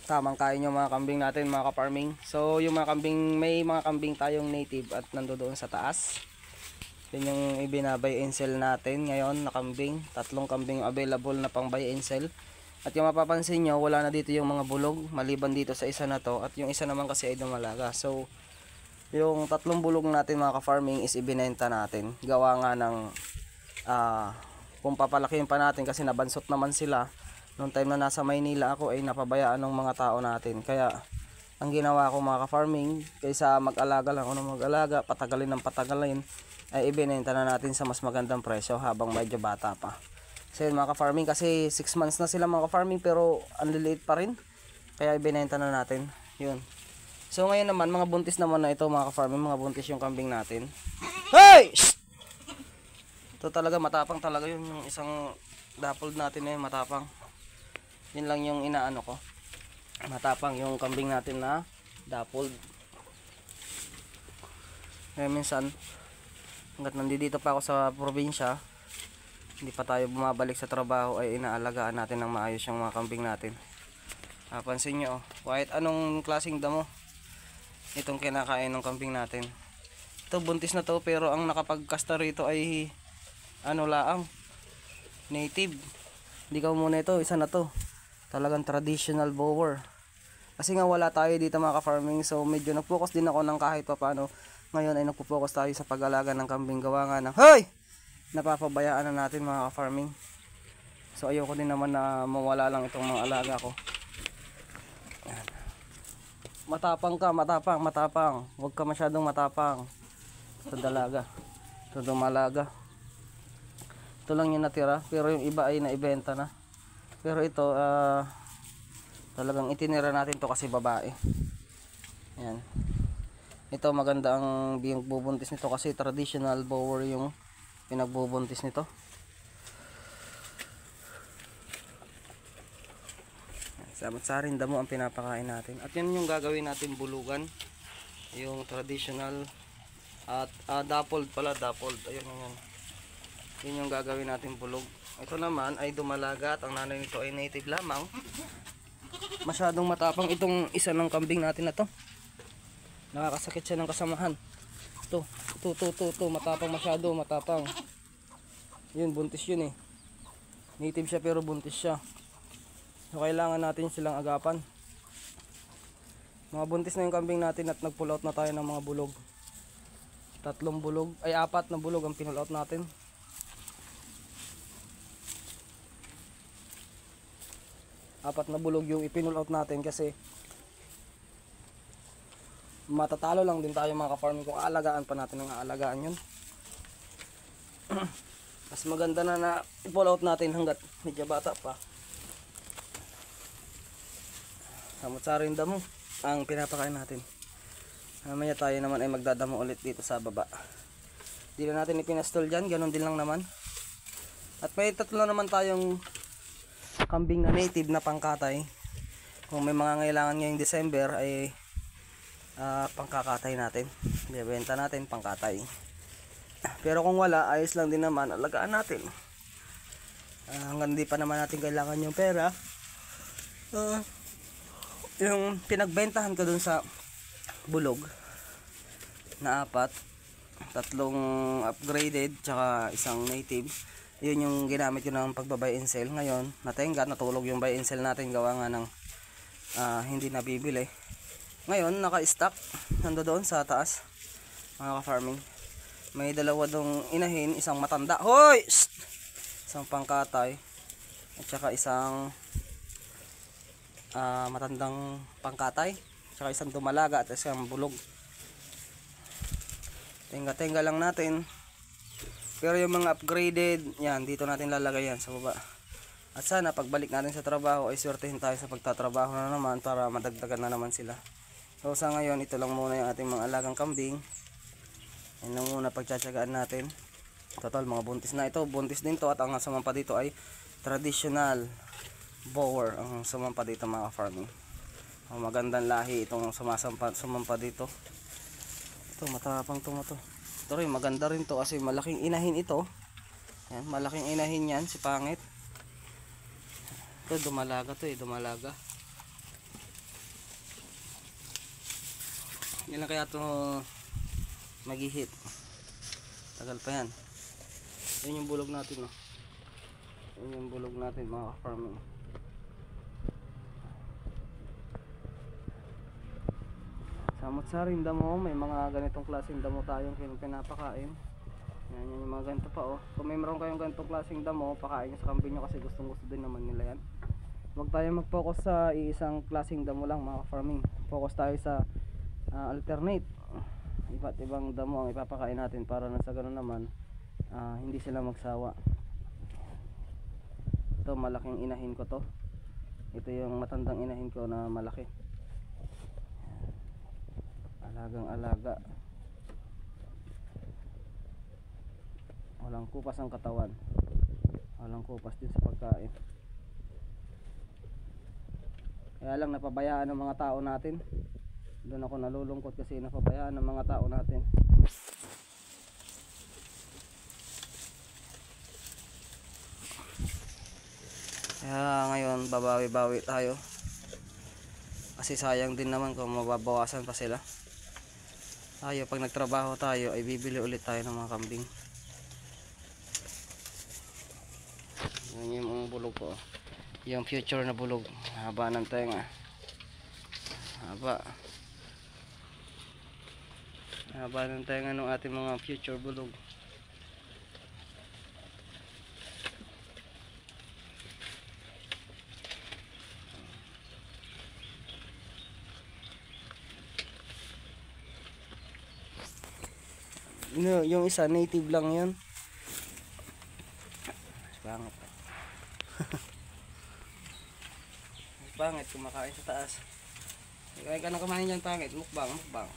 tamang kain yung mga kambing natin, mga ka-farming. So yung mga kambing, may mga kambing tayong native at nandoon sa taas. Yan yung ibinabay and sell natin ngayon na kambing. 3 kambing available na pang buy and sell. At yung mapapansin nyo, wala na dito yung mga bulog maliban dito sa isa na to. At yung isa naman kasi ay dumalaga. So yung 3 bulog natin, mga ka-farming, is ibinenta natin. Gawa nga ng kung papalakihin pa natin kasi nabansot naman sila. Noong time na nasa Maynila ako ay napabayaan ng mga tao natin. Kaya ang ginawa ko, mga ka-farming, kaysa mag-alaga lang ako ng mag-alaga, patagalin ng patagalin, ay ibinenta na natin sa mas magandang presyo habang medyo bata pa. So yun, mga ka-farming, kasi 6 months na sila, mga ka-farming, pero ang liliit pa rin. Kaya ibinenta na natin. Yun. So ngayon naman, mga buntis naman na ito, mga ka-farming, mga buntis yung kambing natin. Hey! Shh! Ito talaga, matapang talaga yun, yung isang dappled natin na yun, matapang. Yun lang yung inaano ko. Matapang yung kambing natin na dappled. Kaya minsan, hanggat nandito pa ako sa probinsya, hindi pa tayo bumabalik sa trabaho, ay inaalagaan natin ng maayos yung mga kambing natin. Pansin nyo, kahit anong klaseng damo, itong kinakain ng kambing natin. Ito buntis na to, pero ang nakapagkasta rito ay ano laang, native. Hindi ka muna ito, isa na to. Talagang traditional bower. Kasi nga wala tayo dito, mga ka-farming, so medyo nag-focus din ako ng kahit pa paano. Ngayon ay nagpo-focus tayo sa pag-alaga ng kambing, gawa nga ng hoy! Napapabayaan na natin, mga ka-farming. So ayoko din naman na mawala lang itong mga alaga ko. Yan. Matapang ka, matapang. Huwag ka masyadong matapang sa dalaga. Sa dumalaga. Ito lang yung natira, pero yung iba ay naibenta na. Pero ito, talagang itinira natin to kasi babae. Ayan. Ito maganda ang bubuntis nito kasi traditional bower yung pinagbubuntis nito. Samot-saring damo ang pinapakain natin. At yun yung gagawin natin bulugan. Yung traditional at dappled pala, dappled. Ayun yan. Yun yung gagawin natin bulog. Ito naman ay dumalaga at ang nanay nito ay native lamang. Masyadong matapang itong isa ng kambing natin na to. Nakakasakit siya ng kasamahan. Ito, matapang, masyado matapang. Yun, buntis yun eh. Native siya pero buntis siya. So kailangan natin silang agapan. Mga buntis na yung kambing natin at nag-pull out na tayo ng mga bulog. 4 na bulog ang pinull out natin. Apat na bulog yung ipinull out natin kasi matatalo lang din tayo, mga ka-farming, kung aalagaan pa natin ang aalagaan yun. Mas maganda na i-pull out natin hanggat medyo bata pa. Samot-saring damo ang pinapakain natin. Mamaya tayo naman ay magdadamo ulit dito sa baba. Hindi na natin ipinastol dyan, ganun din lang naman. At may 3 naman tayong kambing na native na pangkatay. Kung may mga ngailangan ngayong December ay pangkakatay natin, bibenta natin pangkatay. Pero kung wala, ayos lang din naman, alagaan natin. Hanggang di pa naman natin kailangan yung pera. Yung pinagbentahan ko dun sa bulog na 3 upgraded tsaka isang native, yun yung ginamit ko ng pagbabay and sell. Ngayon natenga, natulog yung buy and sell natin, gawa nga ng hindi nabibili. Ngayon naka-stock nandoon sa taas, mga ka-farming. May 2 dong inahin, isang matanda, hoy! Isang pangkatay at saka isang matandang pangkatay, saka isang dumalaga at isang bulog. Tenga lang natin. Pero yung mga upgraded, yan, dito natin lalagay yan sa baba. At sana pagbalik natin sa trabaho ay swertehin tayo sa pagtatrabaho na naman para madagdagan na naman sila. So sa ngayon, ito lang muna yung ating mga alagang kambing. Yan lang muna pagtsatsagaan natin. Total mga buntis na ito, buntis din to. At ang sumampa dito ay traditional bower ang sumampa dito, mga farming. Magandang lahi itong sumampa dito. Ito matapang to. Ito rin maganda rin to kasi malaking inahin ito. Yan, malaking inahin yan, si pangit. Ito dumalaga to, dumalaga. Hindi lang kaya ito mag-hit. Tagal pa yan. Yun yung bulog natin, no? Yun yung bulog natin, mga farming. Samot-saring damo, may mga ganitong klaseng damo tayong pinapakain. Yan yung mga ganito pa, oh. Kung may meron kayong ganitong klaseng damo, pakain nyo sa kambing nyo kasi gustong gusto din naman nila yan. Huwag tayo mag-focus sa isang klaseng damo lang, mga farming. Focus tayo sa alternate. Iba't ibang damo ang ipapakain natin para na sa ganun naman hindi sila magsawa. Ito malaking inahin ko to. Ito yung matandang inahin ko na malaki. Alagang alaga. Walang kupas ang katawan. Walang kupas din sa pagkain. Kaya lang napabayaan ng mga tao natin. Doon ako nalulungkot kasi napabayaan ng mga tao natin. Kaya ngayon babawi-bawi tayo. Kasi sayang din naman kung mababawasan pa sila. Tayo pag nagtrabaho tayo ay bibili ulit tayo ng mga kambing. Yan yung bulog ko. Yung future na bulog. Haba ng tenga. Haba. Haba ng tenga ng ating mga future bulog. Yung isa native lang yun. Pangit. Pangit kumakain sa taas. Kaya ka na kumain dyan pangit. Mukbang, mukbang.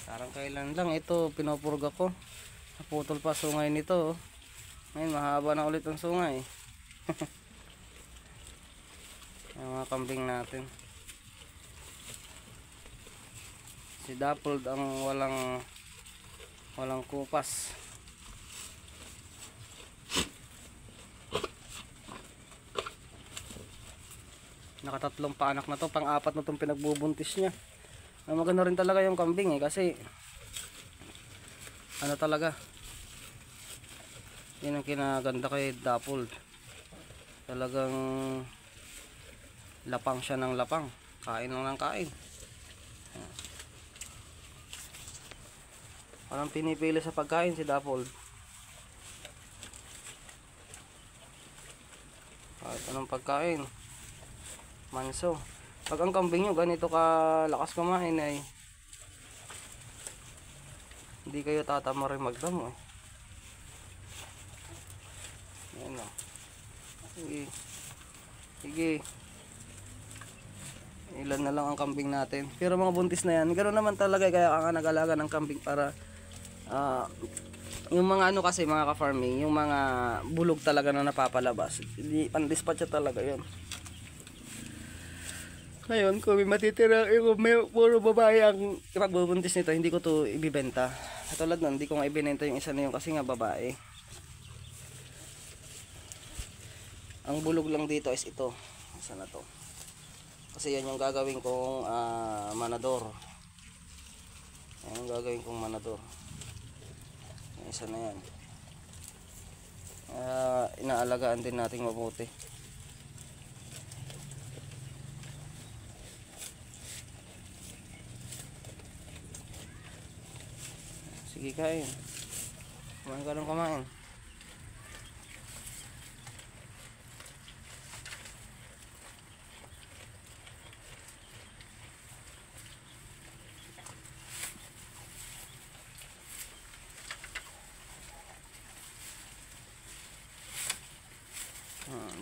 Parang kailan lang ito pinupurga ko. Naputol pa sungay nito. Ngayon mahaba na ulit ang sungay. Yung mga kambing natin. Si Dappled ang walang kupas. Nakatatlong paanak na to, pang-apat na tong pinagbubuntis niya. Maganda rin talaga yung kambing kasi ano talaga, yun ang kinaganda kay Dappled. Talagang lapang siya ng lapang, kain lang ng kain. Walang pinipili sa pagkain si Dappled. Kahit anong pagkain, manso. Pag ang kambing nyo ganito kalakas kumain ay hindi kayo tatama rin magdamo eh. Yan o. Sige. Sige. Ilan na lang ang kambing natin. Pero mga buntis na yan. Ganoon naman talaga kaya ka nag-alaga ng kambing para yung mga ano kasi mga ka-farming, yung mga bulog talaga na napapalabas. Hindi pan-dispatch talaga yun. Ngayon, kung may matitira, kung may puro babae ang ipagbubuntis nito, hindi ko to ibibenta. Katulad nun, hindi ko nga ibinenta yung isa na yun kasi nga babae. Ang bulog lang dito is ito. Isa na to. Kasi yan yung gagawin kong manador. Yan yung gagawin kong manador. Yung isa na yan. Inaalagaan din natin mabuti. Sige, kain. Kumain ka lang kumain.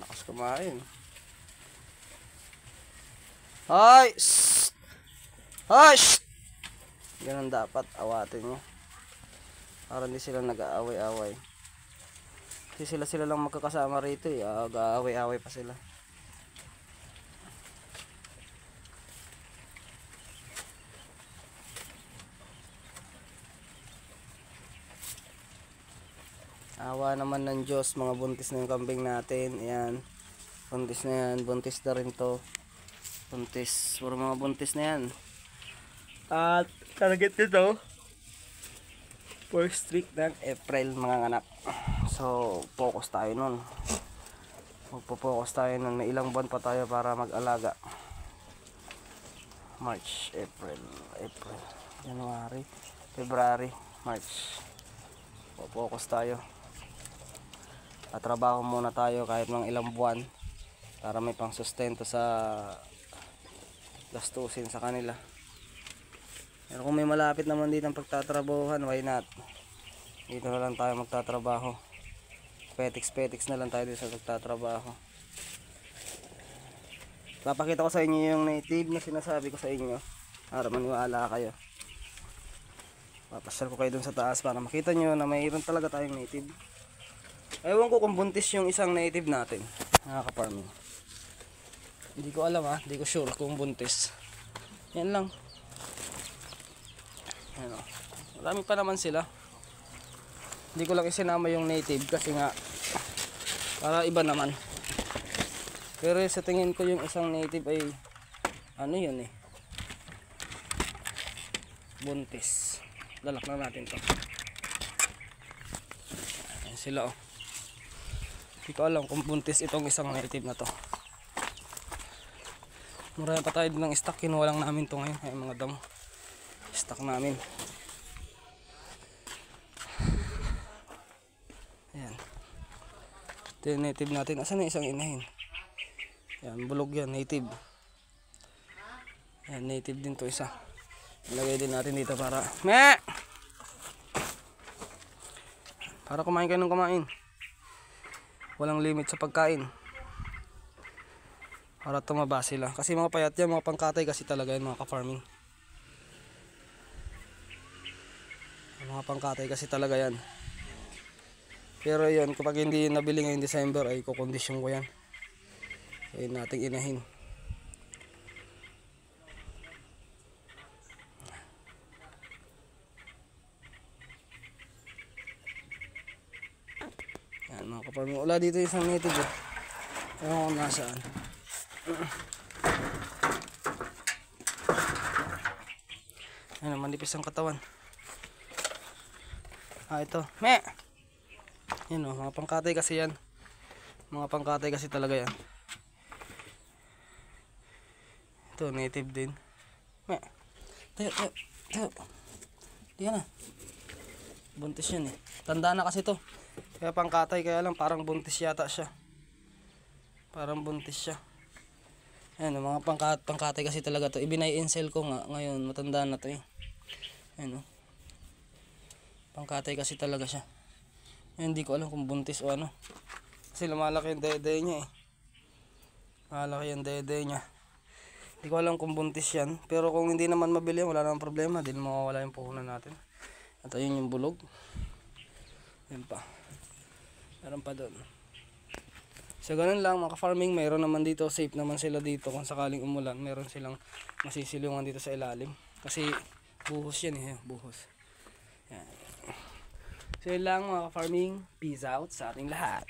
Lakas kumain. Hoy! Shhh! Hoy! Shhh! Ganun dapat awatin nyo. Para hindi sila nag-aaway-away. Kasi sila lang magkakasama rito eh. Nag-aaway-away pa sila. Awa naman ng Diyos, mga buntis na yung kambing natin. Ayan. Buntis na yan. Buntis na rin to. Buntis. Puro mga buntis na yan. At target nito first week ng April mga anak. So focus tayo nun. Magpo-focus tayo nun. May ilang buwan pa tayo para mag-alaga. March, April, January, February, March. Focus tayo. At trabaho muna tayo kahit mga ilang buwan para may pang sustento sa gastusin sa kanila. Pero kung may malapit naman dito ang pagtatrabahuhan, why not? Dito na lang tayo magtatrabaho. Petiks na lang tayo dito sa pagtatrabaho. Papakita ko sa inyo yung native na sinasabi ko sa inyo para maniwala kayo. Papasyal ko kayo dun sa taas para makita nyo na mayroon talaga tayong native. Ewan ko kung buntis yung isang native natin, nakaka-farming. Hindi ko alam hindi ko sure kung buntis. Yan lang. Ano, marami pa naman sila. Hindi ko lang isinama yung native kasi nga para iba naman. Pero sa tingin ko yung isang native ay ano yun buntis. Lalak na natin to. Ayan sila Hindi ko alam kung buntis itong isang native na to. Marami pa tayo ng stock. Kinuha lang namin to ngayon. Ay mga damo. Stock namin. Ayan. Ito yung native natin. Asan na isang inahin? Ayan, bulog yan. Native. Ayan, native din to isa. Ilagay din natin dito para para kumain kayo ng kumain. Walang limit sa pagkain. Para tumaba sila. Kasi mga payat yan, mga pangkatay kasi talaga yan mga ka-farming. Mga pangkatay kasi talaga yan. Pero yan, kapag hindi nabili ngayong December ay kukondisyon ko yan. Ayun nating inahin. Yan mga kaparming. Wala dito isang native ewan kung nasaan. Ayan, manipis ang katawan. Ito. Yan mga pangkatay kasi yan. Mga pangkatay kasi talaga yan. Ito, native din. Tayo. Diyan na. Buntis yan Tanda na kasi to. Kaya pangkatay, kaya lang parang buntis yata siya. Parang buntis siya. Ayan, mga pangkatay kasi talaga to. Ibinay-in-sell ko nga. Ngayon, matanda na to Ayan pangkatay kasi talaga siya. Hindi ko alam kung buntis o ano. Kasi lumalaki yung dede niya Malaki yung dede niya. Hindi ko alam kung buntis yan. Pero kung hindi naman mabili, wala namang problema. Hindi mawawala yung puhunan natin. At ayun yung bulog. Yan pa. Meron pa doon. So ganun lang mga farming. Mayroon naman dito. Safe naman sila dito. Kung sakaling umulan, meron silang masisilungan dito sa ilalim. Kasi buhos yan buhos. Yan. So yun lang mga farming. Peace out sa ating lahat.